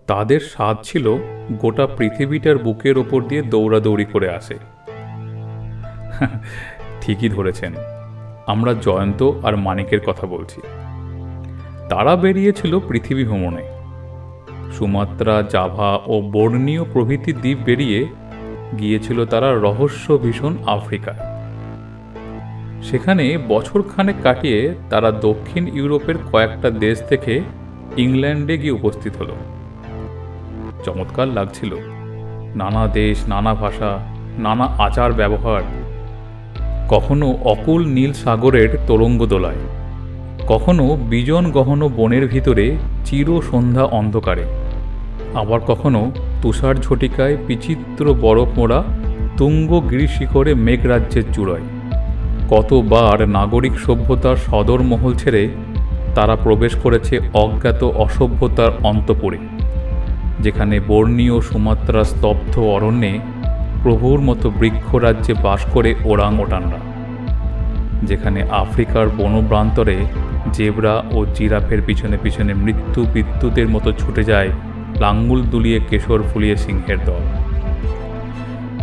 তাদের স্বাদ ছিল গোটা পৃথিবীটার বুকের ওপর দিয়ে দৌড়াদৌড়ি করে আসে। ঠিকই ধরেছেন, আমরা জয়ন্ত আর মানিকের কথা বলছি। তারা বেরিয়েছিল পৃথিবী ভ্রমণে। সুমাত্রা, জাভা ও বর্নিও প্রভৃতি দ্বীপ বেরিয়ে গিয়েছিল তারা রহস্য ভীষণ আফ্রিকায়। সেখানে বছরখানেক কাটিয়ে তারা দক্ষিণ ইউরোপের কয়েকটা দেশ থেকে ইংল্যান্ডে গিয়ে উপস্থিত হল। চমৎকার লাগছিল। নানা দেশ, নানা ভাষা, নানা আচার ব্যবহার। কখনো অকুল নীল সাগরের তরঙ্গ দোলায়, কখনো বিজন গহন বনের ভিতরে চির সন্ধ্যা অন্ধকারে, আবার কখনো তুষার ঝটিকায় বিচিত্র বরফ মোড়া তুঙ্গ গিরিশিখরে মেঘরাজ্যের চূড়ায়। কতবার নাগরিক সভ্যতার সদর মহল ছেড়ে তারা প্রবেশ করেছে অজ্ঞাত অসভ্যতার অন্তপুরে, যেখানে বর্ণীয় সুমাত্রা স্তব্ধ অরণ্যে প্রভুর মতো বৃক্ষরাজ্যে বাস করে ওরাং ওটানরা, যেখানে আফ্রিকার বনপ্রান্তরে জেব্রা ও জিরাফের পিছনে পিছনে মৃত্যু বিদ্যুতের মতো ছুটে যায় লাঙ্গুল দুলিয়ে কেশর ফুলিয়ে সিংহের দল।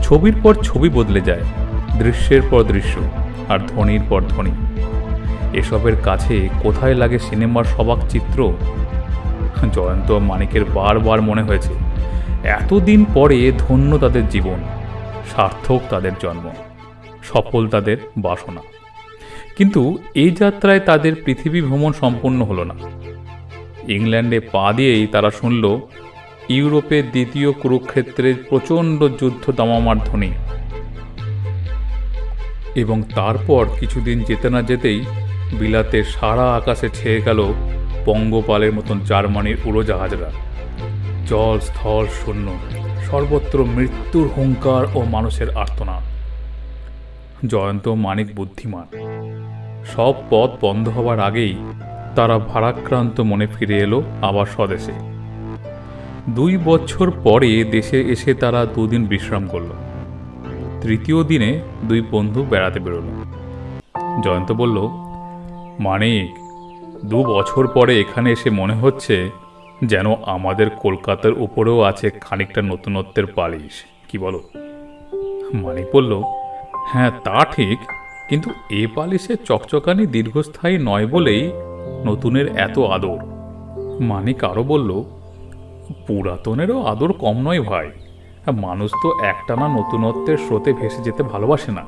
ছবির পর ছবি বদলে যায়, দৃশ্যের পর দৃশ্য, আর ধ্বনির পর ধ্বনি। এসবের কাছে কোথায় লাগে সিনেমার সবাক চিত্র? জয়ন্ত মানিকের বারবার মনে হয়েছে এতদিন পরে ধন্য তাদের জীবন, সার্থক তাদের জন্ম, সফল তাদের বাসনা। কিন্তু এই যাত্রায় তাদের পৃথিবী ভ্রমণ সম্পূর্ণ হলো না। ইংল্যান্ডে পা দিয়েই তারা শুনল ইউরোপের দ্বিতীয় কুরুক্ষেত্রের প্রচণ্ড যুদ্ধ দামামার ধ্বনি। এবং তারপর কিছুদিন যেতে না যেতেই বিলাতের সারা আকাশে ছেয়ে গেল পঙ্গপালের মতন জার্মানির উড়োজাহাজরা। জল স্থল শূন্য, সর্বত্র মৃত্যুর হুঙ্কার ও মানুষের আর্তনাদ। জয়ন্ত মানিক বুদ্ধিমান। সব পথ বন্ধ হবার আগেই তারা ভারাক্রান্ত মনে ফিরে এলো আবার স্বদেশে। 2 বছর পরে দেশে এসে তারা 2 দিন বিশ্রাম করল। তৃতীয় দিনে 2 বন্ধু বেড়াতে বেরোল। জয়ন্ত বলল, মানিক, 2 বছর পরে এখানে এসে মনে হচ্ছে যেন আমাদের কলকাতার উপরেও আছে খানিকটা নতুনত্বের পালিশ, কি বলো? মানিক বলল, হ্যাঁ তা ঠিক, কিন্তু এ পালিশের চকচকানি দীর্ঘস্থায়ী নয় বলেই নতুনের এত আদর। মানিক আরও বলল, পুরাতনেরও আদর কম নয় ভাই। মানুষ তো একটানা নতুনত্বের স্রোতে ভেসে যেতে ভালোবাসে না।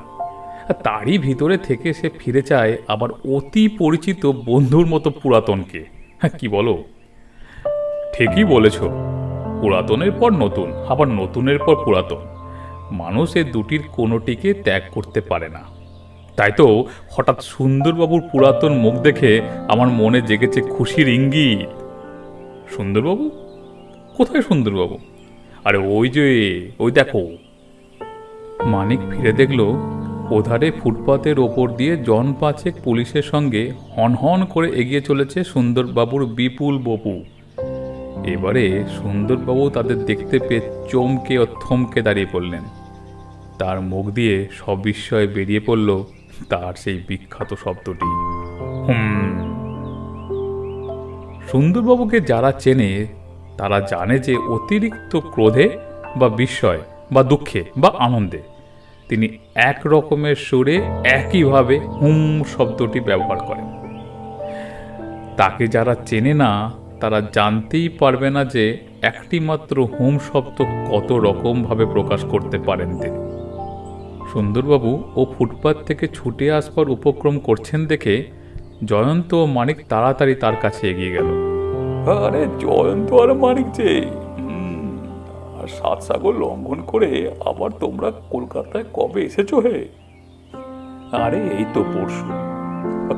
তারই ভিতরে থেকে সে ফিরে চায় আবার অতি পরিচিত বন্ধুর মতো পুরাতনকে। হ্যাঁ, কি বলো? ঠিকই বলেছ, পুরাতনের পর নতুন, আবার নতুনের পর পুরাতন। মানুষ এ দুটির কোনোটিকে ত্যাগ করতে পারে না। তাই তো হঠাৎ সুন্দরবাবুর পুরাতন মুখ দেখে আমার মনে জেগেছে খুশির ইঙ্গিত। সুন্দরবাবু? কোথায় সুন্দরবাবু? আরে ওই যে, ওই দেখো। মানিক ফিরে দেখল ওধারে ফুটপাতের ওপর দিয়ে জন 5 পুলিশের সঙ্গে হনহন করে এগিয়ে চলেছে সুন্দরবাবুর বিপুল বপু। এবারে সুন্দরবাবু তাদের দেখতে পেয়ে চমকে ও থমকে দাঁড়িয়ে পড়লেন। তার মুখ দিয়ে সবিস্ময়ে বেরিয়ে পড়ল তার সেই বিখ্যাত শব্দটি, হুম। সুন্দরবাবুকে যারা চেনে তারা জানে যে অতিরিক্ত ক্রোধে বা বিস্ময় বা দুঃখে বা আনন্দে তিনি এক রকমের সুরে একইভাবে হুম শব্দটি ব্যবহার করেন। তাকে যারা চেনে না তারা জানতেই পারবে না যে একটি মাত্র হুম শব্দ কত রকমভাবে প্রকাশ করতে পারেন তিনি। সুন্দরবাবু ও ফুটপাত থেকে ছুটে আসবার উপক্রম করছেন দেখে জয়ন্ত ও মানিক তাড়াতাড়ি তার কাছে এগিয়ে গেল। আরে জয়ন্ত আর মানিক যে, আর 7 সাগর লঙ্ঘন করে আবার তোমরা কলকাতায় কবে এসেছো হে? আরে এই তো পরশু।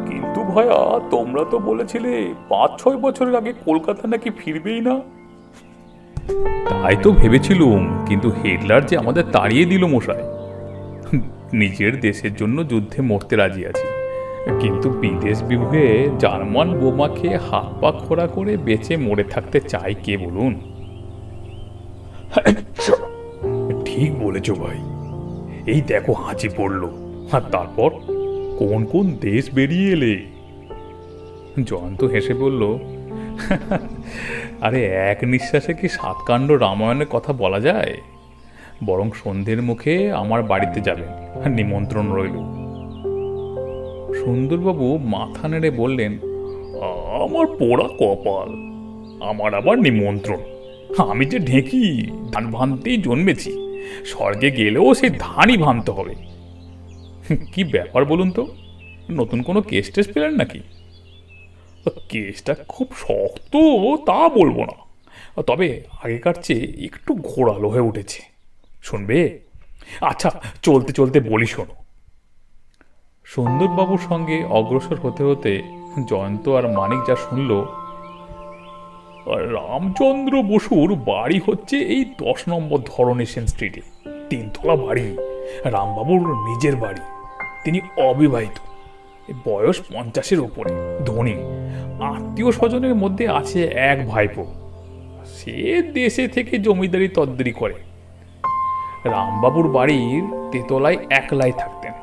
কিন্তু ভায়া, তোমরা তো বলেছিলে 5-6 বছরের আগে কলকাতা নাকি ফিরবেই না। তাই তো ভেবেছিলুম, কিন্তু হিটলার যে আমাদের তাড়িয়ে দিল মশাই। নিজের দেশের জন্য যুদ্ধে মরতে রাজি আছি, কিন্তু বিদেশ বিভুয়ে জার্মান বোমা খেয়ে হাত পা খোড়া করে বেঁচে মরে থাকতে চাই কে বলুন? ঠিক বলেছ ভাই, এই দেখো হাঁচি পড়ল। আর তারপর কোন কোন দেশ বেরিয়ে এলে? জয়ন্ত হেসে বলল, আরে এক নিঃশ্বাসে কি সাতকাণ্ড রামায়ণের কথা বলা যায়? বরং সন্ধ্যের মুখে আমার বাড়িতে যাবেন, নিমন্ত্রণ রইল। সুন্দরবাবু মাথা নেড়ে বললেন, আমার পোড়া কপাল, আমার আবার নিমন্ত্রণ। আমি যে ঢেঁকি, ধান ভানতেই জন্মেছি, স্বর্গে গেলেও সেই ধানই ভানতে হবে। কি ব্যাপার বলুন তো, নতুন কোনো কেস টেস পেলেন নাকি? কেসটা খুব শক্ত তা বলবো না, তবে আগেকার চেয়ে একটু ঘোরালো হয়ে উঠেছে। শুনবে? আচ্ছা, চলতে চলতে বলি শোনো। সুন্দরবাবুর সঙ্গে অগ্রসর হতে হতে জয়ন্ত আর মানিক যা শুনল, রামচন্দ্র বসুর বাড়ি হচ্ছে এই 10 নম্বর ধরনেশন স্ট্রিটে, 3 তলা বাড়ি, রামবাবুর নিজের বাড়ি। তিনি অবিবাহিত, বয়স 50-এর উপরে, ধনী, আত্মীয় স্বজনের মধ্যে আছে এক ভাইপো, সে দেশে থেকে জমিদারি তদ্দরি করে। রামবাবুর বাড়ির 3তলায় একলাই থাকতেন।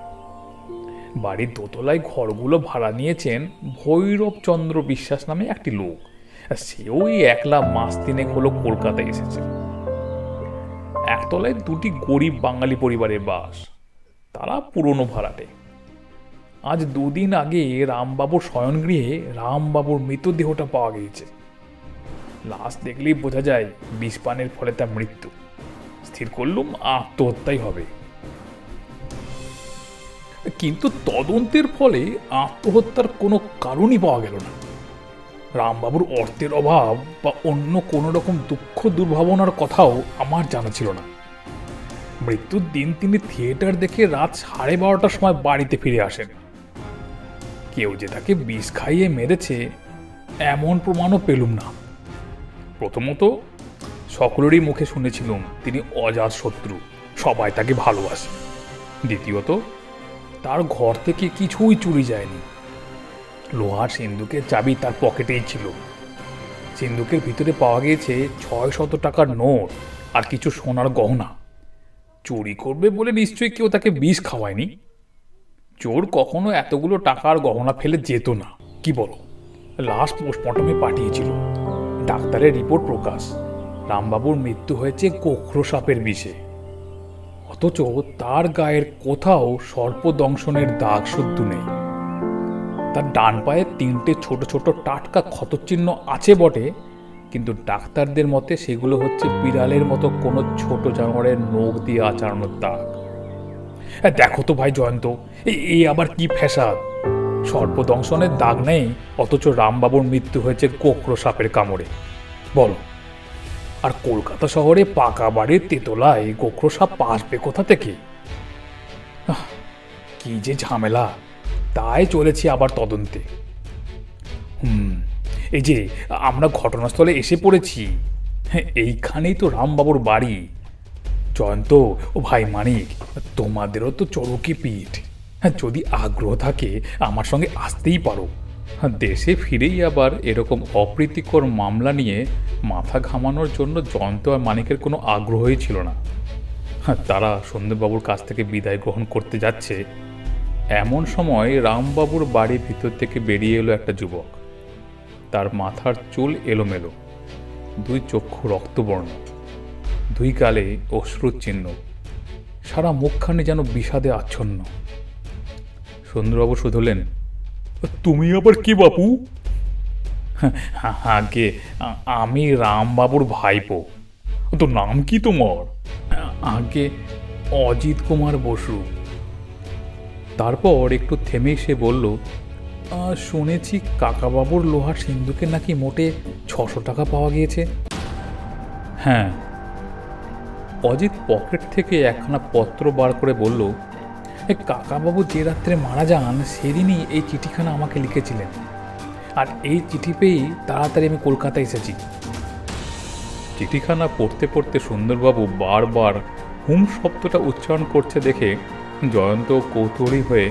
বাড়ির 2তলায় ঘরগুলো ভাড়া নিয়েছেন ভৈরবচন্দ্র বিশ্বাস নামে একটি লোক, সেও একলা মাস 3 হলো কলকাতায় এসেছে। 1তলায় 2টি গরিব বাঙালি পরিবারের বাস, তারা পুরনো ভাড়াটে। আজ 2 দিন আগে রামবাবুর শয়নগৃহে রামবাবুর মৃতদেহটা পাওয়া গিয়েছে। লাশ দেখলেই বোঝা যায় বিষপানের ফলে তার মৃত্যু। স্থির করলুম আত্মহত্যাই হবে। কিন্তু তদন্তের ফলে আত্মহত্যার কোনো কারণই পাওয়া গেল না। রামবাবুর অর্থের অভাব বা অন্য কোনো রকম দুঃখ দুর্ভাবনার কথাও আমার জানা ছিল না। মৃত্যুর দিন তিনি থিয়েটার দেখে রাত 12:30টার সময় বাড়িতে ফিরে আসেন। কেউ যে তাকে বিষ খাইয়ে মেরেছে এমন প্রমাণও পেলুম না। প্রথমত, সকলেরই মুখে শুনেছিলুম তিনি অজাত শত্রু, সবাই তাকে ভালোবাসে। দ্বিতীয়ত, তার ঘর থেকে কিছুই চুরি যায়নি। লোহার সিন্দুকের চাবি তার পকেটেই ছিল। সিন্দুকের ভিতরে পাওয়া গিয়েছে 600 টাকার নোট আর কিছু সোনার গহনা। চুরি করবে বলে নিশ্চয়ই কেউ তাকে বিষ খাওয়ায়নি। চোর কখনো এতগুলো টাকার গহনা ফেলে যেত না, কি বলো? লাশ পোস্টমর্টমে পাঠিয়েছিল। ডাক্তারের রিপোর্ট প্রকাশ, রামবাবুর মৃত্যু হয়েছে গোখরো সাপের বিষে। অথচ তার গায়ের কোথাও সর্পদংশনের দাগ শুদ্ধ নেই। তার ডান পায়ে 3টে ছোট ছোট টাটকা ক্ষতচিহ্ন আছে বটে, কিন্তু ডাক্তারদের মতে সেগুলো হচ্ছে বিড়ালের মতো কোনো ছোট জানোয়ারের নখ দিয়ে আঁচড়ানোর দাগ। দেখো তো ভাই জয়ন্ত, এই আবার কি ফ্যাসাদ! সর্পদংশনের দাগ নেই, অথচ রামবাবুর মৃত্যু হয়েছে গোখরো সাপের কামড়ে। বলো, আর কলকাতা শহরে পাকা বাড়ির 3তলায় গোখরো সাপ আসবে কোথা থেকে? কি যে ঝামেলা! তাই চলেছি আবার তদন্তে। এই যে আমরা ঘটনাস্থলে এসে পড়েছি, এইখানেই তো রামবাবুর বাড়ি। জয়ন্ত ও ভাই মানিক, তোমাদেরও তো চরকি পিঠ, যদি আগ্রহ থাকে আমার সঙ্গে আসতেই পারো। দেশে ফিরেই আবার এরকম অপ্রীতিকর মামলা নিয়ে মাথা ঘামানোর জন্য জয়ন্ত আর মানিকের কোনো আগ্রহই ছিল না। তারা সন্ধ্যেবাবুর কাছ থেকে বিদায় গ্রহণ করতে যাচ্ছে, এমন সময় রামবাবুর বাড়ির ভিতর থেকে বেরিয়ে এলো একটা যুবক। তার মাথার চুল এলোমেলো, 2 চক্ষু রক্তবর্ণ, 2 গালে অশ্রুর চিহ্ন, সারা মুখখানে যেন বিষাদে আচ্ছন্ন। সুন্দরবাবু শুধলেন, তুমি আবার কি বাপু? আগে আমি রামবাবুর ভাইপো। তো নাম কি তোমার? আগে অজিত কুমার বসু। তারপর একটু থেমে সে বলল, শুনেছি কাকাবাবুর লোহার সিন্দুকে নাকি মোটে 600 টাকা পাওয়া গিয়েছে। হ্যাঁ। অজিত পকেট থেকে একখানা পত্র বার করে বলল, কাকাবাবু যে রাত্রে মারা যান সেদিনই এই চিঠিখানা আমাকে লিখেছিলেন, আর এই চিঠি পেয়েই তাড়াতাড়ি আমি কলকাতায় এসেছি। চিঠিখানা পড়তে পড়তে সুন্দরবাবু বারবার হুম শব্দটা উচ্চারণ করছে দেখে জয়ন্ত কৌতূহলী হয়ে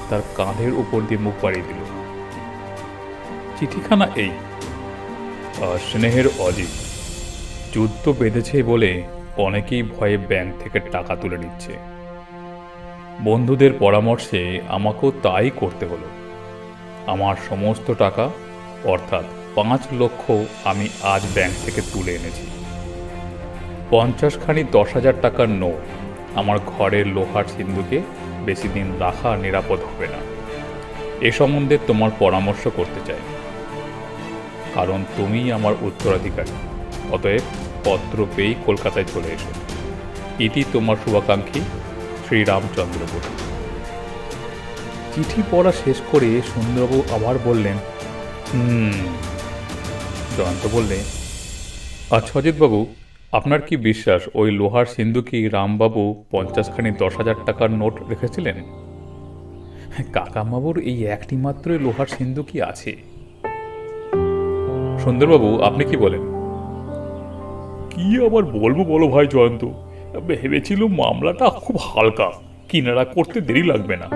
তার কাঁধের উপর দিয়ে মুখ বাড়িয়ে দিল। চিঠিখানা এই, স্নেহের অজিত, যুদ্ধ বেঁধেছে বলে অনেকেই ভয়ে ব্যাংক থেকে টাকা তুলে নিচ্ছে। বন্ধুদের পরামর্শে আমাকেও তাই করতে হলো। আমার সমস্ত টাকা, অর্থাৎ 5 লক্ষ আমি আজ ব্যাংক থেকে তুলে এনেছি। 50খানি 10,000 টাকার নোট আমার ঘরের লোহার সিন্ধুকে বেশি দিন রাখা নিরাপদ হবে না। এ সম্বন্ধে তোমার পরামর্শ করতে চাই, কারণ তুমিই আমার উত্তরাধিকারী। অতএব পত্র পেয়েই কলকাতায় চলে এসো। ইতি তোমার শুভাকাঙ্ক্ষী শ্রীরামচন্দ্র বসু। চিঠি পড়া শেষ করে সুন্দরবাবু আবার বললেন, জয়ন্ত বললে, আচ্ছা অজিতবাবু, আপনার কি বিশ্বাস ওই লোহার সিন্ধুকি রামবাবু 50খানি 10,000 টাকার নোট রেখেছিলেন? কাকামাবুর এই একটি মাত্রই লোহার সিন্ধুকি আছে। সুন্দরবাবু, আপনি কি বলেন? কি আবার বলবো বলো ভাই জয়ন্ত, ভেবেছিলাম মামলাটা খুব হালকা, কিনারা করতে দেরি লাগবে না,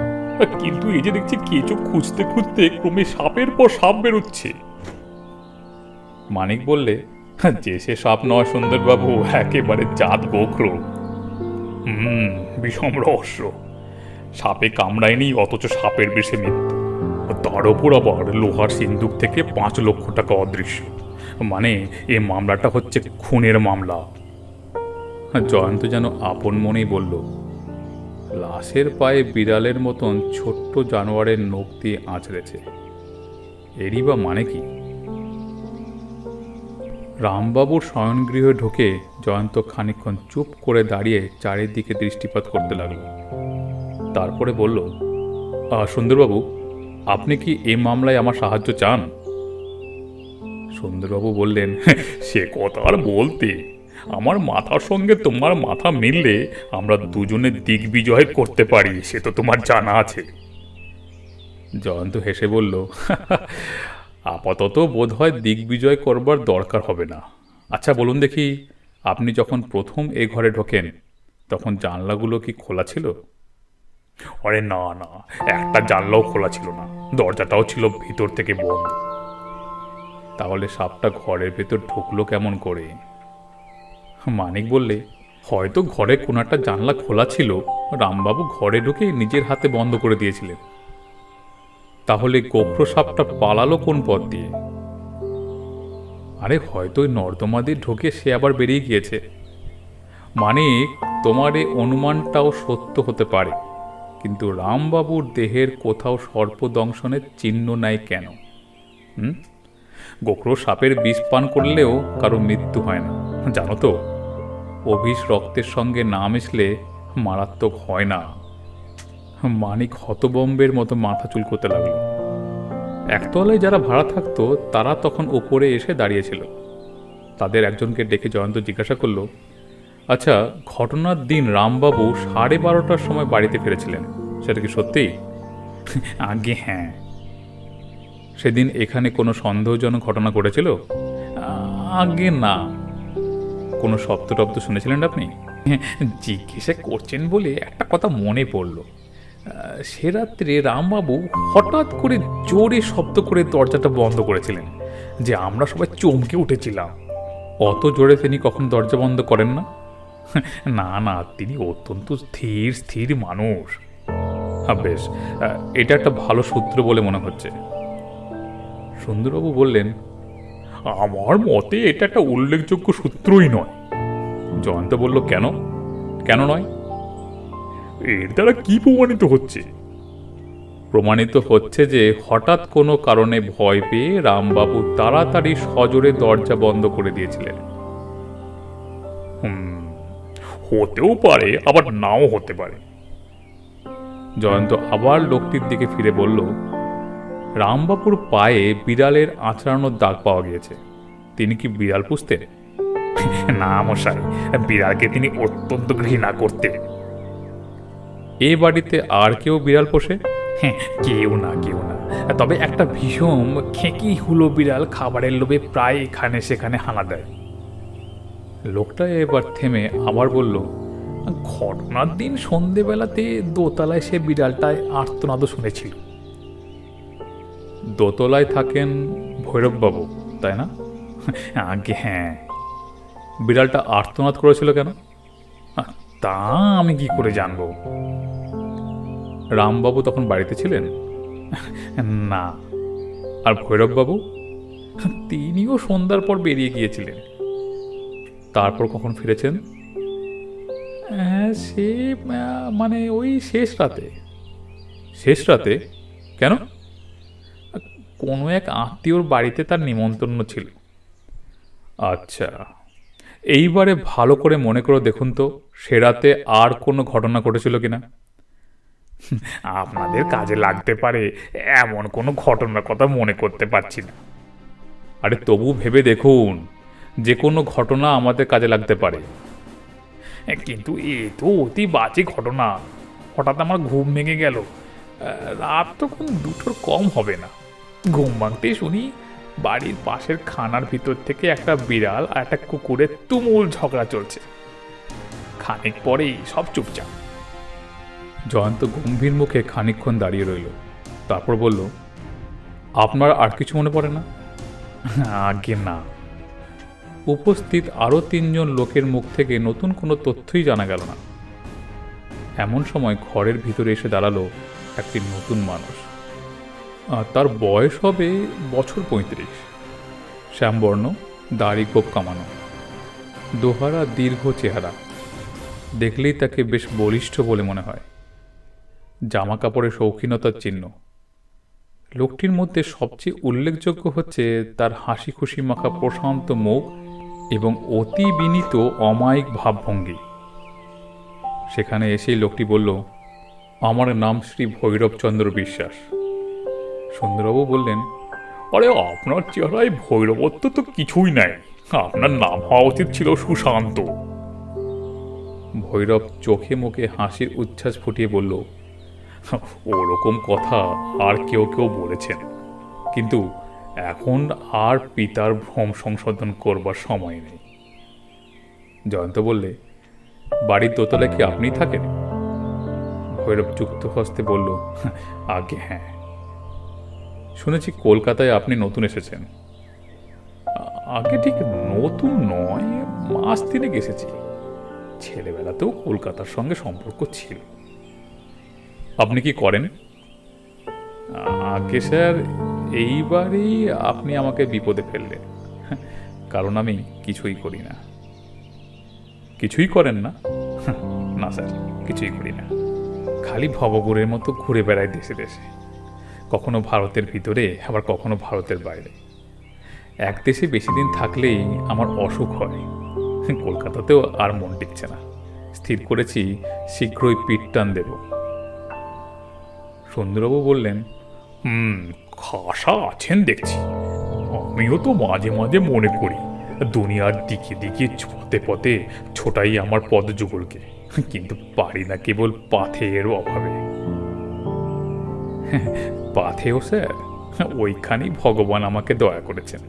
কিন্তু এই যে দেখছি কেঁচো খুঁজতে খুঁজতে ক্রমে সাপের পর সাপ বেরোচ্ছে। মানিক বললে, যে সে সাপ নয় সুন্দরবাবু, একেবারে জাত গোখরো। বিষম রহস্য। সাপে কামড়ায়নি, অথচ সাপের বিষে মৃত্যু। তার ওপর আবার লোহার সিন্দুক থেকে 5 লক্ষ টাকা অদৃশ্য। মানে এই মামলাটা হচ্ছে খুনের মামলা। জয়ন্ত যেন আপন মনেই বলল, লাশের পায়ে বিড়ালের মতন ছোট্ট জানোয়ারের নখ দিয়ে আঁচড়েছে, এরই বা মানে কি? রামবাবুর শয়নগৃহে ঢুকে জয়ন্ত খানিকক্ষণ চুপ করে দাঁড়িয়ে চারিদিকে দৃষ্টিপাত করতে লাগল। তারপরে বলল, সুন্দরবাবু, আপনি কি এই মামলায় আমার সাহায্য চান? সুন্দরবাবু বললেন, সে কথা আর বলতে, আমার মাথার সঙ্গে তোমার মাথা মিললে আমরা দুজনে দিগ্বিজয় করতে পারি, সে তো তোমার জানা আছে। জয়ন্ত হেসে বলল, আপাতত বোধ হয় দিগ্বিজয় করবার দরকার হবে না। আচ্ছা বলুন দেখি, আপনি যখন প্রথম এ ঘরে ঢোকেন তখন জানলাগুলো কি খোলা ছিল? আরে না না, একটা জানলাও খোলা ছিল না, দরজাটাও ছিল ভিতর থেকে বন্ধ। তাহলে সাপটা ঘরের ভেতর ঢুকলো কেমন করে? মানিক বললে, হয়তো ঘরে কোনো একটা জানলা খোলা ছিল, রামবাবু ঘরে ঢুকে নিজের হাতে বন্ধ করে দিয়েছিলেন। তাহলে গোখরো সাপটা পালালো কোন পথ দিয়ে? আরে হয়তো ওই নর্দমা দিয়ে ঢুকে সে আবার বেরিয়ে গিয়েছে। মানিক, তোমার এই অনুমানটাও সত্য হতে পারে, কিন্তু রামবাবুর দেহের কোথাও সর্পদংশনের চিহ্ন নাই কেন? গোখরো সাপের বিষ পান করলেও কারো মৃত্যু হয় না, জানো তো? অভিষ রক্তের সঙ্গে না মিশলে মারাত্মক হয় না। মানিক হতবম্বের মতো মাথা চুলকোতে লাগলো। একতলায় যারা ভাড়া থাকতো তারা তখন উপরে এসে দাঁড়িয়েছিল। তাদের একজনকে ডেকে জয়ন্ত জিজ্ঞাসা করল, আচ্ছা, ঘটনার দিন রামবাবু 12:30টার সময় বাড়িতে ফিরেছিলেন, সেটা কি সত্যি? আগে হ্যাঁ। সেদিন এখানে কোনো সন্দেহজনক ঘটনা ঘটেছিল? আগে না। কোনো শব্দ টব্দ শুনেছিলেন আপনি? জিজ্ঞাসা করছেন বলে একটা কথা মনে পড়ল। সে রাত্রে রামবাবু হঠাৎ করে জোরে শব্দ করে দরজাটা বন্ধ করেছিলেন, যে আমরা সবাই চমকে উঠেছিলাম। অত জোরে তিনি কখন দরজা বন্ধ করেন না? না না, তিনি অত্যন্ত স্থির স্থির মানুষ। বেশ, এটা একটা ভালো সূত্র বলে মনে হচ্ছে। সুন্দরবাবু বললেন, আমার মতে এটা একটা উল্লেখযোগ্য সূত্রই নয়। জয়ন্ত বলল, কেন কেন নয়? এর দ্বারা কি প্রমাণিত হচ্ছে? প্রমাণিত হচ্ছে যে হঠাৎ কোনো কারণে ভয় পেয়ে রামবাবু তাড়াতাড়ি সজোরে দরজা বন্ধ করে দিয়েছিলেন। হতেও পারে, আবার নাও হতে পারে। জয়ন্ত আবার লোকটির দিকে ফিরে বলল, রামবাবুর পায়ে বিড়ালের আঁচড়ানোর দাগ পাওয়া গিয়েছে। তিনি কি বিড়াল পুষতেন? না মশাই, বিড়ালকে তিনি অত্যন্ত ঘৃণা করতেন। এ বাড়িতে আর কেউ বিড়াল পোষে? কেউ না, কেউ না। তবে একটা ভীষণ খেঁকি হুলো বিড়াল খাবারের লোভে প্রায় এখানে সেখানে হানা দেয়। লোকটা এবার থেমে আবার বলল, ঘটনার দিন সন্ধেবেলাতে দোতলায় সে বিড়ালটায় আর্তনাদ শুনেছিল। দোতলায় থাকেন ভৈরববাবু, তাই না? আগে হ্যাঁ। বিড়ালটা আর্তনাদ করেছিল কেন? তা আমি কি করে জানবো? রামবাবু তখন বাড়িতে ছিলেন না। আর ভৈরববাবু? তিনিও সন্ধ্যার পর বেরিয়ে গিয়েছিলেন। তারপর কখন ফিরেছেন? সে মানে ওই শেষ রাতে। শেষ রাতে? কেন? কোনো এক আত্মীয়র বাড়িতে তার নিমন্ত্রণ ছিল। আচ্ছা, এইবারে ভালো করে মনে করে দেখুন তো সে রাতে আর কোনো ঘটনা ঘটেছিল কিনা। আপনাদের কাজে লাগতে পারে এমন কোনো ঘটনার কথা মনে করতে পারছি না। আরে তবু ভেবে দেখুন, যে কোনো ঘটনা আমাদের কাজে লাগতে পারে। কিন্তু এ তো অতি বাজে ঘটনা। হঠাৎ আমার ঘুম ভেঙে গেল। রাত তখন 2টোর কম হবে না। ঘুম ভাঙতেই শুনি বাড়ির পাশের খানার ভিতর থেকে একটা বিড়াল আর একটা কুকুরের তুমুল ঝগড়া চলছে। খানিক পরেই সব চুপচাপ। জয়ন্ত গম্ভীর মুখে খানিকক্ষণ দাঁড়িয়ে রইল, তারপর বলল, আপনার আর কিছু মনে পড়ে না? আগে না। উপস্থিত আরও 3জন লোকের মুখ থেকে নতুন কোনো তথ্যই জানা গেল না। এমন সময় ঘরের ভিতরে এসে দাঁড়ালো একটি নতুন মানুষ। তার বয়স হবে বছর 35। শ্যামবর্ণ, দাড়ি গোপ কামানো, দোহারা দীর্ঘ চেহারা। দেখলেই তাকে বেশ বলিষ্ঠ বলে মনে হয়। জামা কাপড়ের শৌখিনতার চিহ্ন। লোকটির মধ্যে সবচেয়ে উল্লেখযোগ্য হচ্ছে তার হাসি খুশি মাখা প্রশান্ত মুখ এবং অতি বিনীত অমায়িক ভাবভঙ্গি। সেখানে এসেই লোকটি বলল, আমার নাম শ্রী ভৈরবচন্দ্র বিশ্বাস। সুন্দরবাবু বললেন, আরে আপনার চেহারায় ভৈরবত্ব তো কিছুই নাই। আপনার নাম হওয়া উচিত ছিল সুশান্ত। ভৈরব চোখে মুখে হাসির উচ্ছ্বাস ফুটিয়ে বলল, ওরকম কথা আর কেউ কেউ বলেছেন, কিন্তু এখন আর পিতার ভ্রম সংশোধন করবার সময় নেই। জয়ন্ত বললে, বাড়ির দোতলায় কি আপনি থাকেন? ভৈরব যুক্ত হস্তে বলল, আগে হ্যাঁ। শুনেছি কলকাতায় আপনি নতুন এসেছেন। আগে ঠিক নতুন নয়, মাস 3 এসেছি। ছেলেবেলাতেও কলকাতার সঙ্গে সম্পর্ক ছিল। আপনি কি করেন? আগে স্যার, এইবারেই আপনি আমাকে বিপদে ফেললেন, কারণ আমি কিছুই করি না। কিছুই করেন না? না স্যার, কিছুই করি না। খালি ভবঘুরের মতো ঘুরে বেড়ায় দেশে দেশে, কখনো ভারতের ভিতরে আবার কখনো ভারতের বাইরে। এক দেশে বেশি দিন থাকলেই আমার অসুখ হয়। কলকাতাতেও আর মন টিকছে না। স্থির করেছি শীঘ্রই পিঠ টান দেব। সুন্দরবাবু বললেন, খাসা আছেন দেখছি। আমিও তো মাঝে মাঝে মনে করি দুনিয়ার দিকে দিকে পথে পথে ছোটাই আমার পদযুগলকে, কিন্তু পারি না কেবল পাথের অভাবে। পাথেও স্যার, ওইখানেই ভগবান আমাকে দয়া করেছেন।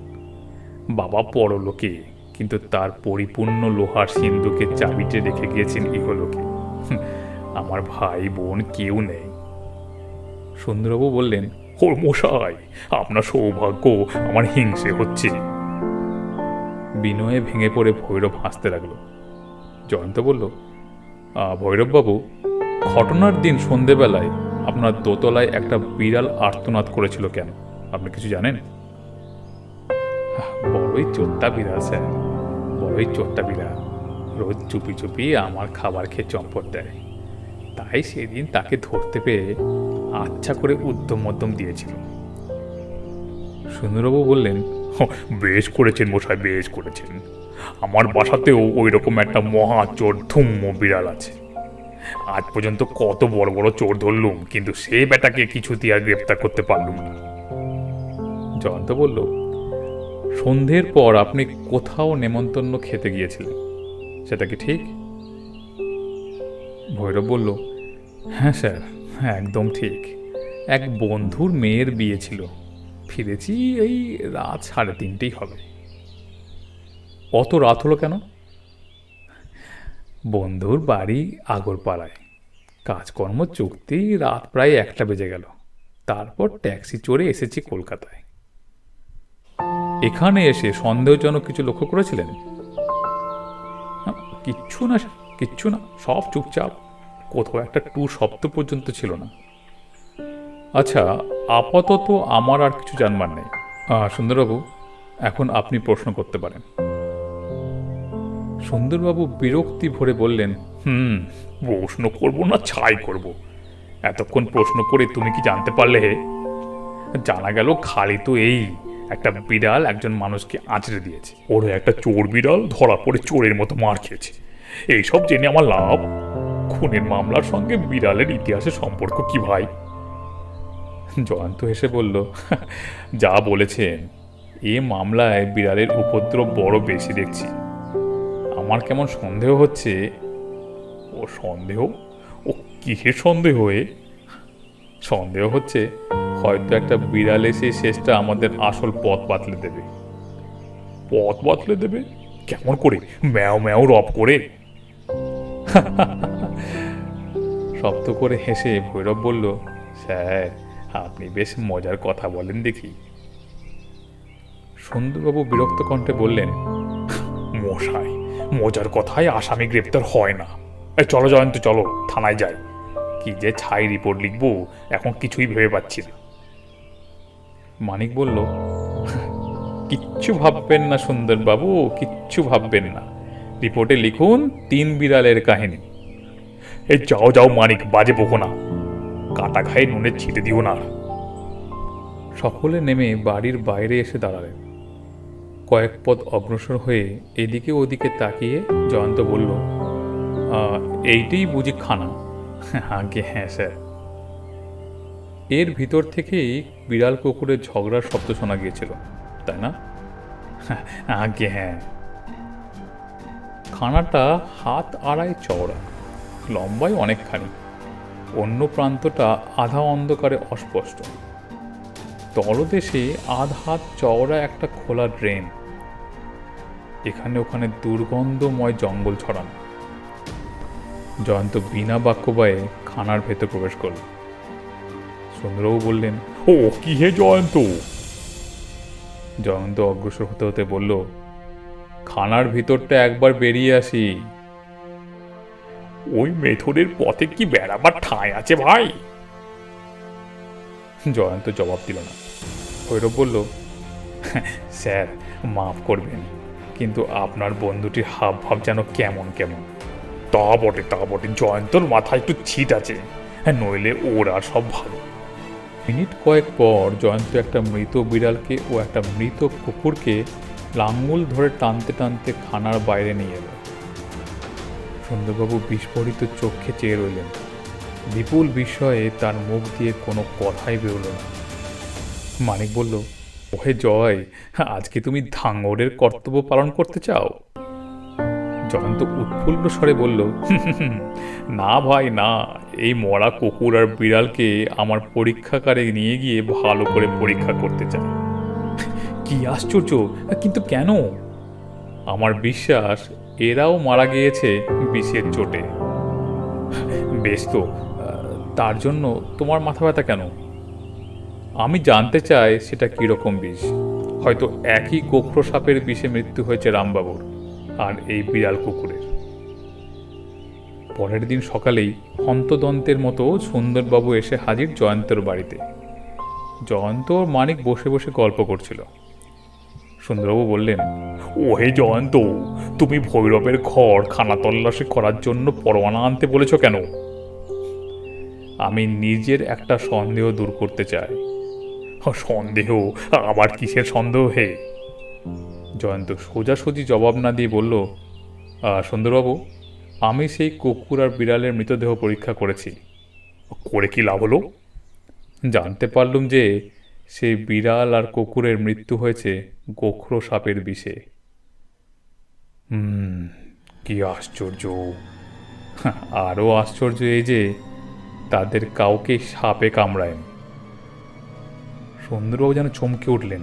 বাবা পরলোকে, কিন্তু তার পরিপূর্ণ লোহার সিন্ধুকে চাবিটে রেখে গিয়েছেন ইহলোকে। আমার ভাই বোন কেউ নেই। সুন্দরবাবু বললেন, ওর মশাই, আপনার সৌভাগ্য আমার হিংসে হচ্ছে। বিনয়ে ভেঙে পড়ে ভৈরব হাসতে লাগলো। জয়ন্ত বলল, ভৈরববাবু, ঘটনার দিন সন্ধেবেলায় আপনার দোতলায় একটা বিড়াল আর্তনাদ করেছিল কেন? আপনি কিছু জানেন? বড়ই চোট্টা বিড়াল স্যার, বড়ই চোট্টা বিড়াল। রোজ চুপি চুপি আমার খাবার খেয়ে চম্পট দেয়। তাই সেদিন তাকে ধরতে পেয়ে আচ্ছা করে উদ্যম মধ্যম দিয়েছিল। সুন্দরবাবু বললেন, বেশ করেছেন মশাই, বেশ করেছেন। আমার বাসাতেও ওই রকম একটা মহা চোর ধুম্ম বিড়াল আছে। আজ পর্যন্ত কত বড় বড় চোর ধরলুম, কিন্তু সে বেটাকে কিছুতেই আর গ্রেপ্তার করতে পারলুম না। জয়ন্ত বলল, সন্ধ্যের পর আপনি কোথাও নেমন্তন্ন খেতে গিয়েছিলেন, সেটা কি ঠিক? ভৈরব বলল, হ্যাঁ স্যার, হ্যাঁ একদম ঠিক। এক বন্ধুর মেয়ের বিয়ে ছিল। ফিরেছি এই রাত 3:30 হবে। অত রাত হলো কেন? বন্ধুর বাড়ি আগরপাড়ায়। কাজকর্ম চুক্তি রাত প্রায় 1টা বেজে গেল। তারপর ট্যাক্সি চড়ে এসেছি কলকাতায়। এখানে এসে সন্দেহজনক কিছু লক্ষ্য করেছিলেন? কিচ্ছু না, কিচ্ছু না, সব চুপচাপ। কোথাও একটা টু শব্দ পর্যন্ত ছিল না। আচ্ছা, আপাতত আমার আর কিছু জানবার নেই। সুন্দরবাবু, এখন আপনি প্রশ্ন করতে পারেন। সুন্দরবাবু বিরক্তি ভরে বললেন, প্রশ্ন করব না ছাই করব? এতক্ষণ প্রশ্ন করে তুমি কি জানতে পারলে হে? জানা গেল খালি তো এই একটা বিড়াল একজন মানুষকে আঁচড়ে দিয়েছে, ওর একটা চোর বিড়াল ধরা পড়ে চোরের মতো মার খেয়েছে। এইসব জেনে আমার লাভ? খুনের মামলার সঙ্গে বিড়ালের ইতিহাসের সম্পর্ক কি ভাই? জয়ন্ত হেসে বলল, যা বলেছেন, এ মামলায় বিড়ালের উপদ্রব বড় বেশি দেখছি। আমার কেমন সন্দেহ হচ্ছে। ও সন্দেহ? ও কিসের সন্দেহ? সন্দেহ হচ্ছে হয়তো একটা বিড়াল এসে শেষটা আমাদের আসল পথ বাতলে দেবে। পথ বদলে দেবে? কেমন করে? ম্যাও ম্যাও রব করে? শব্দ করে হেসে ভৈরব বলল, স্যার, আপনি বেশ মজার কথা বলেন দেখি। সুন্দরবাবু বিরক্ত কণ্ঠে বললেন, মশাই, মজার কথায় আসামি গ্রেপ্তার হয় না। এই চলো জয়ন্ত, চলো থানায় যাই। কি যে ছাই রিপোর্ট লিখবো এখন কিছুই ভেবে পাচ্ছি না। মানিক বলল, কিচ্ছু ভাববেন না সুন্দরবাবু, কিচ্ছু ভাববেন না। রিপোর্টে লিখুন 3 বিড়ালের কাহিনী। এই যাও যাও মানিক, বাজে বকো না। কাটা খায়ে নুনের ছিটে দিও না। সকলে নেমে বাড়ির বাইরে এসে দাঁড়ালেন। কয়েক পদ অগ্রসর হয়ে এদিকে ওদিকে তাকিয়ে জয়ন্ত বলল, এইটাই বুঝি খানা? আগে হ্যাঁ স্যার। এর ভিতর থেকেই বিড়াল কুকুরের ঝগড়ার শব্দ শোনা গিয়েছিল, তাই না? আগে হ্যাঁ। খানাটা 1.5 হাত চওড়া, লম্বায় অনেকখানি। অন্য প্রান্তটা আধা অন্ধকারে অস্পষ্ট। তলদেশে 1/2 হাত চওড়া একটা খোলা ড্রেন। এখানে ওখানে দুর্গন্ধময় জঙ্গল ছড়ানো। জয়ন্ত বিনা বাক্য ব্যয়ে খানার ভেতর প্রবেশ করল। সুন্দরবাবু বললেন, ও কি হে জয়ন্ত? জয়ন্ত অগ্রসর হতে হতে বলল, খানার ভিতরটা একবার বেরিয়ে আসি। ওই মেথরের পথে কি বেড়াবার ঠাঁই আছে ভাই? জয়ন্ত জবাব দিল না। ভৈরব বলল, স্যার মাফ করবেন, কিন্তু আপনার বন্ধুটির হাব ভাব যেন কেমন কেমন। তা বটে, তা বটে। জয়ন্তর মাথায় একটু ছিট আছে, নইলে ওরা সব ভালো। মিনিট কয়েক পর জয়ন্ত একটা মৃত বিড়ালকে ও একটা মৃত কুকুরকে লাঙ্গুল ধরে টানতে টানতে খানার বাইরে নিয়ে এলো। সুন্দরবাবু বিস্ফোরিত চোখে চেয়ে রইলেন। বিপুল বিস্ময়ে তার মুখ দিয়ে কোনো কথাই বেরোল না। মানিক বলল, ওহে জয়, আজকে তুমি ধাঙ্গরের কর্তব্য পালন করতে চাও? জয়ন্ত উৎফুল্ল স্বরে বলল, না ভাই না, এই মরা কুকুর আর বিড়ালকে আমার পরীক্ষাগারে নিয়ে গিয়ে ভালো করে পরীক্ষা করতে চাই। কি আশ্চর্য, কিন্তু কেন? আমার বিশ্বাস এরাও মারা গিয়েছে বিষের চোটে। বেশ তো, তার জন্য তোমার মাথা ব্যথা কেন? আমি জানতে চাই সেটা কীরকম বিষ। হয়তো একই গোখরো সাপের বিষে মৃত্যু হয়েছে রামবাবুর আর এই বিড়াল কুকুরের। পরের দিন সকালেই হন্তদন্তের মতো সুন্দরবাবু এসে হাজির জয়ন্তর বাড়িতে। জয়ন্ত ও মানিক বসে বসে গল্প করছিল। সুন্দরবাবু বললেন, ওহে জয়ন্ত, তুমি ভৈরবের ঘর খানা তল্লাশি করার জন্য পরোয়ানা আনতে বলেছ কেন? আমি নিজের একটা সন্দেহ দূর করতে চাই। সন্দেহ? আবার কিসের সন্দেহ হে? জয়ন্ত সোজাসুজি জবাব না দিয়ে বলল, সুন্দরবাবু, আমি সেই কুকুর আর বিড়ালের মৃতদেহ পরীক্ষা করেছি। করে কি লাভ হলো? জানতে পারলুম যে সেই বিড়াল আর কুকুরের মৃত্যু হয়েছে গোখরো সাপের বিষে। কি আশ্চর্য! আরও আশ্চর্য এই যে তাদের কাউকে সাপে কামড়ায়নি। সুন্দরবাবু যেন চমকে উঠলেন,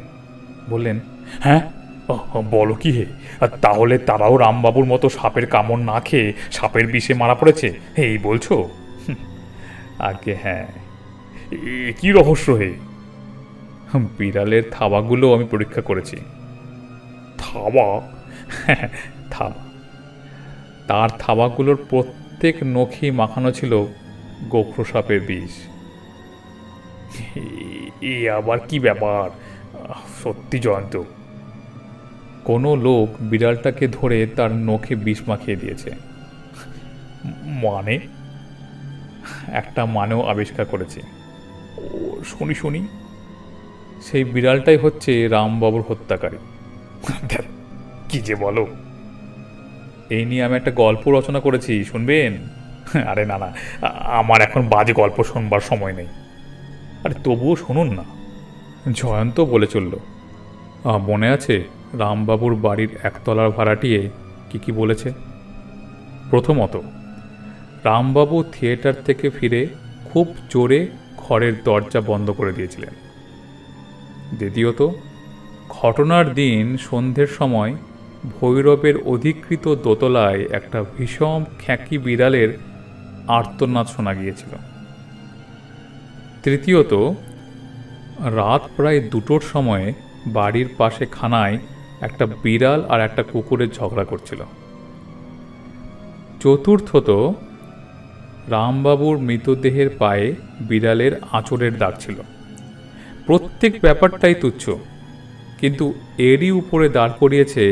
বললেন, হ্যাঁ, বলো কি হে? তাহলে তারাও রামবাবুর মতো সাপের কামড় না খেয়ে সাপের বিষে মারা পড়েছে, এই বলছো? আগে হ্যাঁ। কি রহস্য হে? বিড়ালের থাবাগুলো আমি পরীক্ষা করেছি। থাবা? থাবা। তার থাবাগুলোর প্রত্যেক নখি মাখানো ছিল গোখরো সাপের বিষ। এ আবার কি ব্যাপার? সত্যি জয়ন্ত, কোনো লোক বিড়ালটাকে ধরে তার নখে বিষ মাখিয়ে দিয়েছে। মানে? একটা মানেও আবিষ্কার করেছি। ও, শুনি শুনি। সেই বিড়ালটাই হচ্ছে রামবাবুর হত্যাকারী। ধ্যাৎ, কি যে বলো! এই নিয়ে আমি একটা গল্প রচনা করেছি, শুনবেন? আরে না না, আমার এখন বাজে গল্প শোনবার সময় নেই। আরে তবুও শুনুন না। জয়ন্ত বলে চলল, মনে আছে রামবাবুর বাড়ির একতলার ভাড়াটিয়ে কি বলেছে? প্রথমত, রামবাবু থিয়েটার থেকে ফিরে খুব জোরে ঘরের দরজা বন্ধ করে দিয়েছিলেন। দ্বিতীয়ত, ঘটনার দিন সন্ধ্যের সময় ভৈরবের অধিকৃত দোতলায় একটা ভীষণ খ্যাঁকি বিড়ালের আর্তনাদ শোনা গিয়েছিল। তৃতীয়ত, রাত প্রায় 2টোর সময়ে বাড়ির পাশে খানায় একটা বিড়াল আর একটা কুকুরের ঝগড়া করছিল। চতুর্থত, রামবাবুর মৃতদেহের পায়ে বিড়ালের আঁচড়ের দাগ ছিল। প্রত্যেক ব্যাপারটাই তুচ্ছ, কিন্তু এরই উপরে দাঁড় করিয়েছে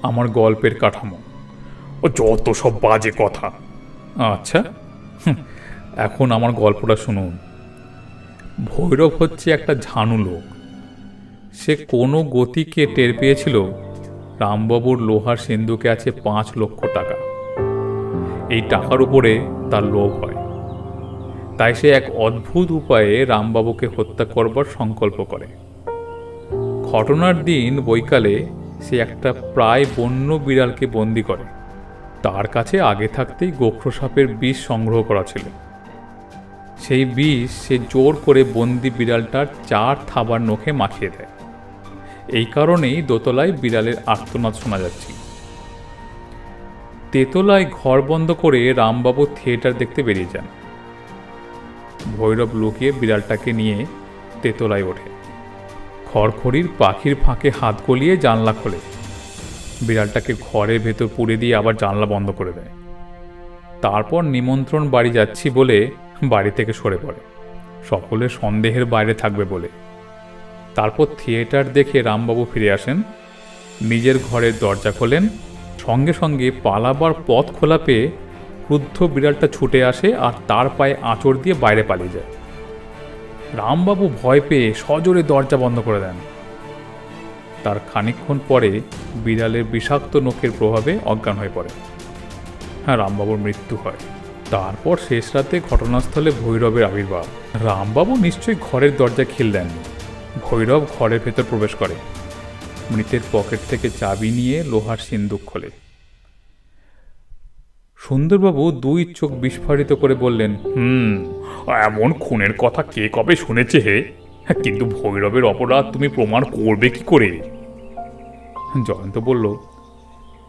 আমার গল্পের কাঠামো। ও যত সব বাজে কথা! আচ্ছা, এখন আমার গল্পটা শুনুন। ভৈরব হচ্ছে একটা ঝানু লোক। সে কোনো গতিকে টের পেয়েছিল রামবাবুর লোহার সিন্ধুকে আছে 5 লক্ষ টাকা। এই টাকার উপরে তার লোভ হয়, তাই সে এক অদ্ভুত উপায়ে রামবাবুকে হত্যা করবার সংকল্প করে। ঘটনার দিন বৈকালে সে একটা প্রায় বন্য বিড়ালকে বন্দি করে। তার কাছে আগে থাকতেই গোখরো সাপের বিষ সংগ্রহ করা ছিল। সেই বিষ সে জোর করে বন্দি বিড়ালটার 4 থাবার নখে মাখিয়ে দেয়। এই কারণেই দোতলায় বিড়ালের আর্তনাদ শোনা যাচ্ছিল। তেতলায় ঘর বন্ধ করে রামবাবু থিয়েটার দেখতে বেরিয়ে যান। ভৈরব লুকিয়ে বিড়ালটাকে নিয়ে তেতলায় ওঠে। খড়খড়ির পাখির ফাঁকে হাত গলিয়ে জানলা খোলে। বিড়ালটাকে ঘরের ভেতর পুড়ে দিয়ে আবার জানলা বন্ধ করে দেয়। তারপর নিমন্ত্রণ বাড়ি যাচ্ছি বলে বাড়ি থেকে সরে পড়ে, সকলের সন্দেহের বাইরে থাকবে বলে। তারপর থিয়েটার দেখে রামবাবু ফিরে আসেন, নিজের ঘরের দরজা খোলেন। সঙ্গে সঙ্গে পালাবার পথ খোলা পেয়ে ক্রুদ্ধ বিড়ালটা ছুটে আসে আর তার পায়ে আঁচড় দিয়ে বাইরে পালিয়ে যায়। রামবাবু ভয় পেয়ে সজোরে দরজা বন্ধ করে দেন। তার খানিকক্ষণ পরে বিড়ালের বিষাক্ত নখের প্রভাবে অজ্ঞান হয়ে পড়ে। রামবাবুর মৃত্যু হয়। তারপর শেষ রাতে ঘটনাস্থলে ভৈরবের আবির্ভাব। রামবাবু নিশ্চয়ই ঘরের দরজা খিল দেননি। ভৈরব ঘরের ভেতর প্রবেশ করে, মৃতের পকেট থেকে চাবি নিয়ে লোহার সিন্দুক খোলে। সুন্দরবাবু 2 চোখ বিস্ফারিত করে বললেন, এমন খুনের কথা কে কবে শুনেছে হে? কিন্তু ভৈরবের অপরাধ তুমি প্রমাণ করবে কি করে? জয়ন্ত বলল,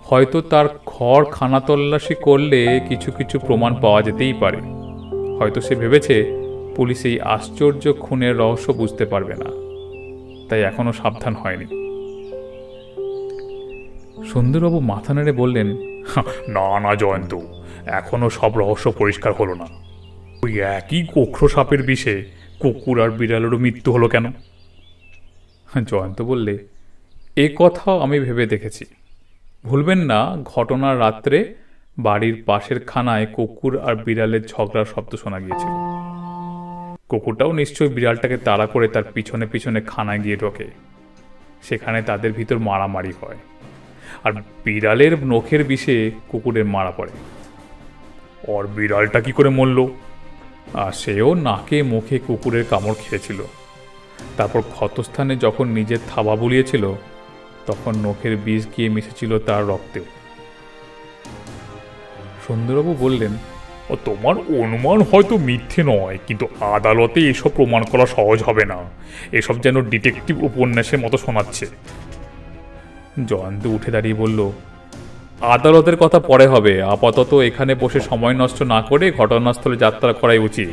হয়তো তার ঘর খানা তল্লাশি করলে কিছু কিছু প্রমাণ পাওয়া যেতেই পারে। হয়তো সে ভেবেছে পুলিশ এই আশ্চর্য খুনের রহস্য বুঝতে পারবে না, তাই এখনো সাবধান হয়নি। সুন্দরবাবু মাথা নেড়ে বললেন, না না জয়ন্ত, এখনো সব রহস্য পরিষ্কার হলো না। ওই একই গোখরো সাপের বিষে কুকুর আর বিড়ালেরও মৃত্যু হলো কেন? জয়ন্ত বললে, এ কথাও আমি ভেবে দেখেছি। ভুলবেন না, ঘটনার রাত্রে বাড়ির পাশের খানায় কুকুর আর বিড়ালের ঝগড়ার শব্দ শোনা গিয়েছিল। কুকুরটাও নিশ্চয়ই বিড়ালটাকে তাড়া করে তার পিছনে পিছনে খানায় গিয়ে ঢোকে। সেখানে তাদের ভিতর মারামারি হয়, আর বিড়ালের নখের বিষে কুকুরের মারা পড়ে। আর বিড়ালটা কি করে মরল? আর সেও নাকে মুখে কুকুরের কামড় খেয়েছিল। তারপর ক্ষতস্থানে যখন নিজের থাবা বুলিয়েছিল, তখন নখের বিষ গিয়ে মিশেছিল তার রক্তেও। সুন্দরবাবু বললেন, ও তোমার অনুমান হয়তো মিথ্যে নয়, কিন্তু আদালতে এসব প্রমাণ করা সহজ হবে না। এসব যেন ডিটেকটিভ উপন্যাসের মতো শোনাচ্ছে। জয়ন্ত উঠে দাঁড়িয়ে বলল, আদালতের কথা পরে হবে, আপাতত এখানে বসে সময় নষ্ট না করে ঘটনাস্থলে যাত্রা করাই উচিত।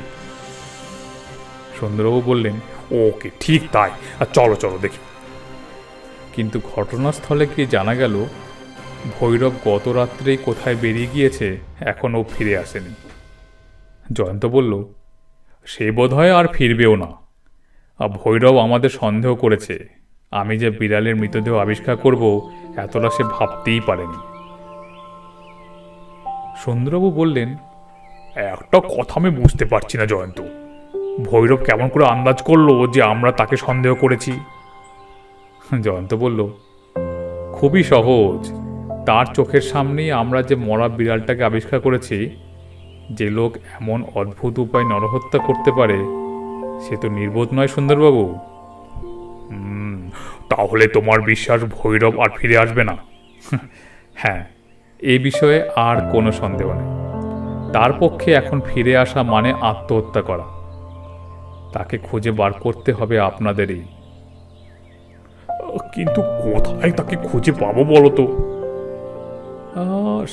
সুন্দরবাবু বললেন, ওকে, ঠিক তাই, আর চলো চলো দেখি। কিন্তু ঘটনাস্থলে গিয়ে জানা গেল ভৈরব গত রাত্রেই কোথায় বেরিয়ে গিয়েছে, এখনও ফিরে আসেনি। জয়ন্ত বলল, সে বোধহয় আর ফিরবেও না। ভৈরব আমাদের সন্দেহ করেছে, আমি যে বিড়ালের মৃতদেহ আবিষ্কার করব এতটা সে ভাবতেই পারেনি। সুন্দরবাবু বললেন, একটা কথা আমি বুঝতে পারছি না জয়ন্ত, ভৈরব কেমন করে আন্দাজ করলো যে আমরা তাকে সন্দেহ করেছি? জয়ন্ত বলল, খুবই সহজ। তার চোখের সামনেই আমরা যে মরা বিড়ালটাকে আবিষ্কার করেছি। যে লোক এমন অদ্ভুত উপায় নরহত্যা করতে পারে সে তো নির্বোধ নয় সুন্দরবাবু। তাহলে তোমার বিশ্বাস ভৈরব আর ফিরে আসবে না? হ্যাঁ, এ বিষয়ে আর কোনো সন্দেহ নেই। তার পক্ষে এখন ফিরে আসা মানে আত্মহত্যা করা। তাকে খুঁজে বার করতে হবে আপনাদেরই। কিন্তু কোথায় তাকে খুঁজে পাবো বলো তো?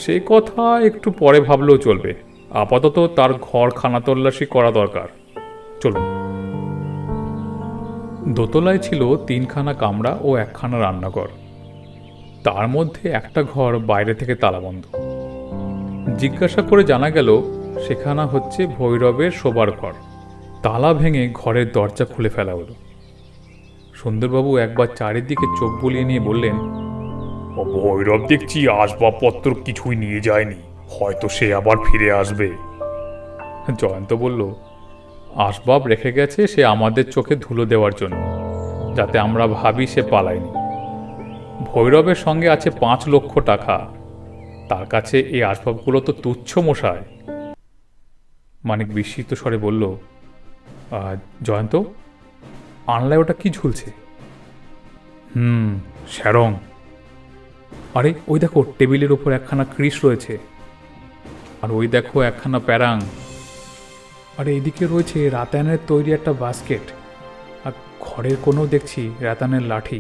সে কথা একটু পরে ভাবলেও চলবে। আপাতত তার ঘর খানা তল্লাশি করা দরকার। চলুন। দোতলায় ছিল 3খানা কামরা ও 1খানা রান্নাঘর। তার মধ্যে একটা ঘর বাইরে থেকে তালাবন্ধ। জিজ্ঞাসা করে জানা গেল সেখানা হচ্ছে ভৈরবের শোবার ঘর। তালা ভেঙে ঘরের দরজা খুলে ফেলা হলো। সুন্দরবাবু একবার চারিদিকে চোখ বুলিয়ে নিয়ে বললেন, ভৈরব দেখছি আসবাবপত্র কিছুই নিয়ে যায়নি, হয়তো সে আবার ফিরে আসবে। জয়ন্ত বলল, আসবাব রেখে গেছে সে আমাদের চোখে ধুলো দেওয়ার জন্য, যাতে আমরা ভাবি সে পালায়নি। ভৈরবের সঙ্গে আছে 5 লক্ষ টাকা। তার কাছে এই আসবাবগুলো তো তুচ্ছ মশায়। মানিক বিস্মিত স্বরে বলল, জয়ন্ত, আনলায় ওটা কি ঝুলছে? শ্যারং। আরে ওই দেখো, টেবিলের ওপর 1খানা ক্রিস রয়েছে। আর ওই দেখো 1খানা প্যারাং। আর এদিকে রয়েছে রাতায়নের তৈরি একটা বাস্কেট। আর ঘরের কোণেও দেখছি রাতায়নের লাঠি।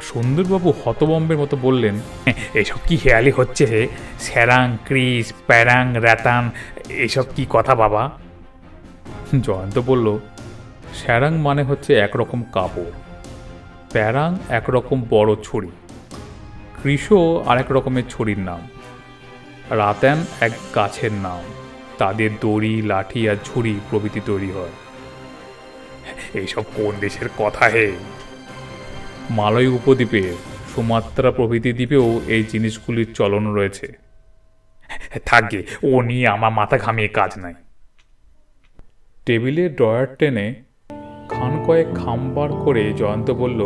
সুন্দরবাবু হতবম্বের মতো বললেন, এসব কি হেয়ালি হচ্ছে হে? স্যারাং, ক্রিস, প্যারাং, রাতান, এসব কি কথা বাবা? জয়ন্ত বলল, শ্যারাং মানে হচ্ছে একরকম কাপড়, প্যারাং একরকম বড় ছুরি, কৃষও আরেক রকমের ছুরির নাম, রাতান এক গাছের নাম। তাদের দড়ি, লাঠি আর ঝুড়ি প্রভৃতি তৈরি হয়। এইসব কোন দেশের কথা হে? মালয় উপদ্বীপের সুমাত্রা প্রভৃতি দ্বীপেও এই জিনিসগুলির চলন রয়েছে। থাকবে, ও নিয়ে আমার মাথা ঘামিয়ে কাজ নাই। টেবিলে ড্রয়ার টেনে খান কয়েক খাম বার করে জয়ন্ত বলল,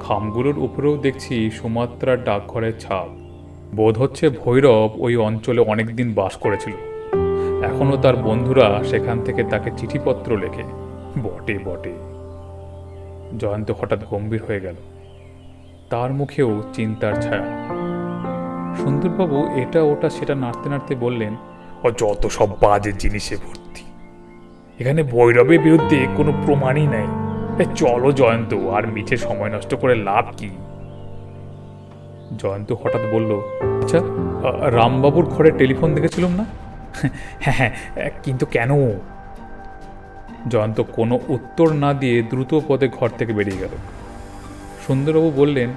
খামগুলোর উপরেও দেখছি সুমাত্রার ডাকঘরের ছাপ। বোধ হচ্ছে ভৈরব ওই অঞ্চলে অনেকদিন বাস করেছিল। এখনও তার বন্ধুরা সেখান থেকে তাকে চিঠিপত্র লেখে। বটে বটে। জয়ন্ত হঠাৎ গম্ভীর হয়ে গেল। তার মুখেও চিন্তার ছায়া। সুন্দরবাবু এটা ওটা সেটা নাড়তে নাড়তে বললেন, ও যত সব বাজে জিনিসে ভর্তি। এখানে ভৈরবের বিরুদ্ধে কোনো প্রমাণই নাই। চলো জয়ন্ত, আর মিঠে সময় নষ্ট করে লাভ কি? জয়ন্ত হঠাৎ বলল, আচ্ছা, রামবাবুর ঘরে টেলিফোন দেখেছিলাম না? হ্যাঁ হ্যাঁ, কিন্তু কেন? জয়ন্ত কোনো উত্তর না দিয়ে দ্রুত পদে ঘর থেকে বেরিয়ে গেল। সুন্দরবাবু বললেন,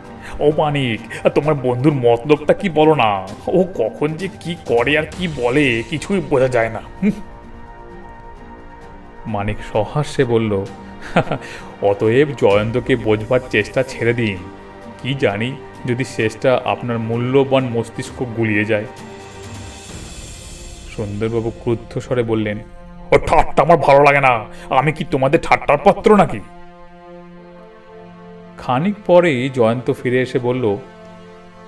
ও মানিক, তোমার বন্ধুর মতলবটা কি বলো না? ও কখন যে কি করে আর কি বলে কিছুই বোঝা যায় না। মানিক সহাস্যে বলল, অতএব জয়ন্তকে বোঝবার চেষ্টা ছেড়ে দিন। কি জানি যদি শেষটা আপনার মূল্যবান মস্তিষ্ক গুলিয়ে যায়। সুন্দরবাবু ক্রুদ্ধ স্বরে বললেন, ও ঠাট্টা আমার ভালো লাগে না। আমি কি তোমাদের ঠাট্টার পাত্র নাকি? খানিক পরেই জয়ন্ত ফিরে এসে বলল,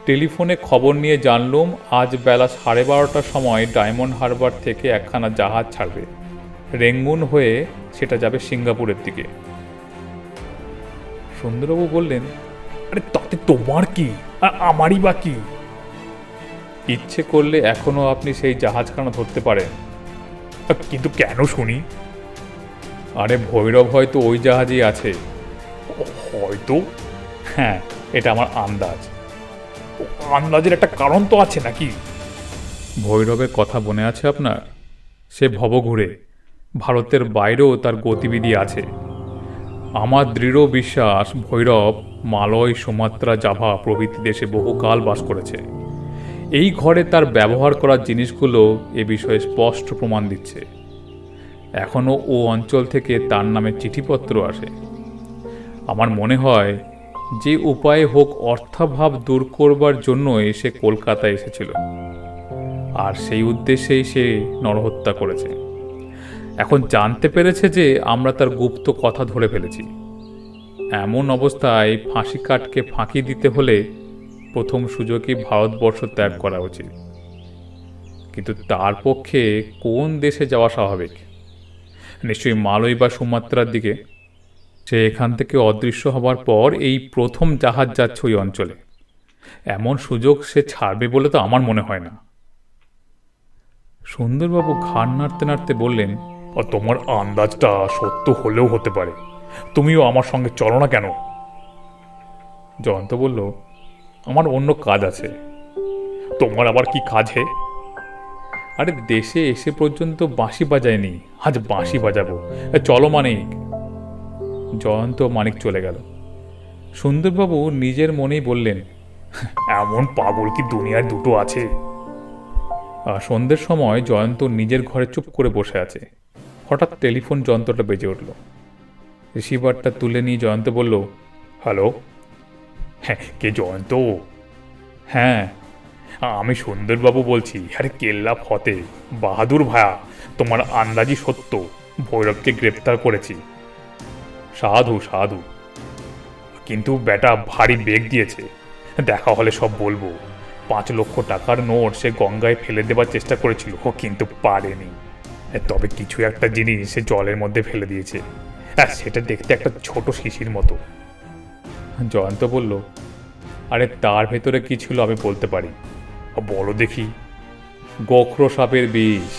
টেলিফোনে খবর নিয়ে জানলুম আজ বেলা 12:30টার সময় ডায়মন্ড হারবার থেকে 1খানা জাহাজ ছাড়বে। রেঙ্গুন হয়ে সেটা যাবে সিঙ্গাপুরের দিকে। সুন্দরবাবু বললেন, আরে তাতে তোমার কি, আমারই বা কি? ইচ্ছে করলে এখনো আপনি সেই জাহাজখানা ধরতে পারেন। কিন্তু কেন শুনি? আরে ভৈরব হয়তো ওই জাহাজেই আছে। হয়তো? হ্যাঁ, এটা আমার আন্দাজ। আন্দাজের একটা কারণ তো আছে নাকি? ভৈরবের কথা মনে আছে আপনার? সে ভবঘুরে, ভারতের বাইরেও তার গতিবিধি আছে। আমার দৃঢ় বিশ্বাস ভৈরব মালয়, সুমাত্রা, জাভা প্রভৃতি দেশে বহুকাল বাস করেছে। এই ঘরে তার ব্যবহার করার জিনিসগুলো এ বিষয়ে স্পষ্ট প্রমাণ দিচ্ছে। এখনও ও অঞ্চল থেকে তার নামে চিঠিপত্র আসে। আমার মনে হয় যে উপায়ে হোক অর্থাভাব দূর করবার জন্যই সে কলকাতায় এসেছিল, আর সেই উদ্দেশ্যেই সে নরহত্যা করেছে। এখন জানতে পেরেছে যে আমরা তার গুপ্ত কথা ধরে ফেলেছি। এমন অবস্থায় ফাঁসি কাটকে ফাঁকি দিতে হলে প্রথম সুযোগই ভারতবর্ষ ত্যাগ করা উচিত। কিন্তু তার পক্ষে কোন দেশে যাওয়া স্বাভাবিক? নিশ্চয়ই মালয় বা সুমাত্রার দিকে। সে এখান থেকে অদৃশ্য হবার পর এই প্রথম জাহাজ যাচ্ছে ওই অঞ্চলে। এমন সুযোগ সে ছাড়বে বলে তো আমার মনে হয় না। সুন্দরবাবু ঘাড় নাড়তে নাড়তে বললেন, আর তোমার আন্দাজটা সত্য হলেও হতে পারে। তুমিও আমার সঙ্গে চলো না কেন? জয়ন্ত বলল, আমার অন্য কাজ আছে। তোমার আবার কি কাজ হে? আরে দেশে এসে পর্যন্ত বাঁশি বাজায়নি, আজ বাঁশি বাজাবো। চলো মানিক। জয়ন্ত মানিক চলে গেল। সুন্দরবাবু নিজের মনেই বললেন, এমন পাগল কি দুনিয়ায় দুটো আছে? সন্ধ্যের সময় জয়ন্ত নিজের ঘরে চুপ করে বসে আছে। হঠাৎ টেলিফোন যন্ত্রটা বেজে উঠল। রিসিভারটা তুলে নিয়ে জয়ন্ত বলল, হ্যালো, হ্যাঁ কে জয়ন্ত? হ্যাঁ। আমি সুন্দরবাবু বলছি। আরে কেল্লা ফতে বাহাদুর ভায়া, তোমার আন্দাজি সত্য, ভৈরবকে গ্রেপ্তার করেছি। সাধু সাধু। কিন্তু বেটা ভারী বেগ দিয়েছে, দেখা হলে সব বলবো। 5 লক্ষ টাকার নোট সে গঙ্গায় ফেলে দেবার চেষ্টা করেছিল, কিন্তু পারেনি। তবে কিছু একটা জিনিস সে জলের মধ্যে ফেলে দিয়েছে, আর সেটা দেখতে একটা ছোট শিশির মতো। জয়ন্ত বলল, আরে তার ভেতরে কি ছিল আমি বলতে পারি। বলো দেখি। গোখরো সাপের বিষ।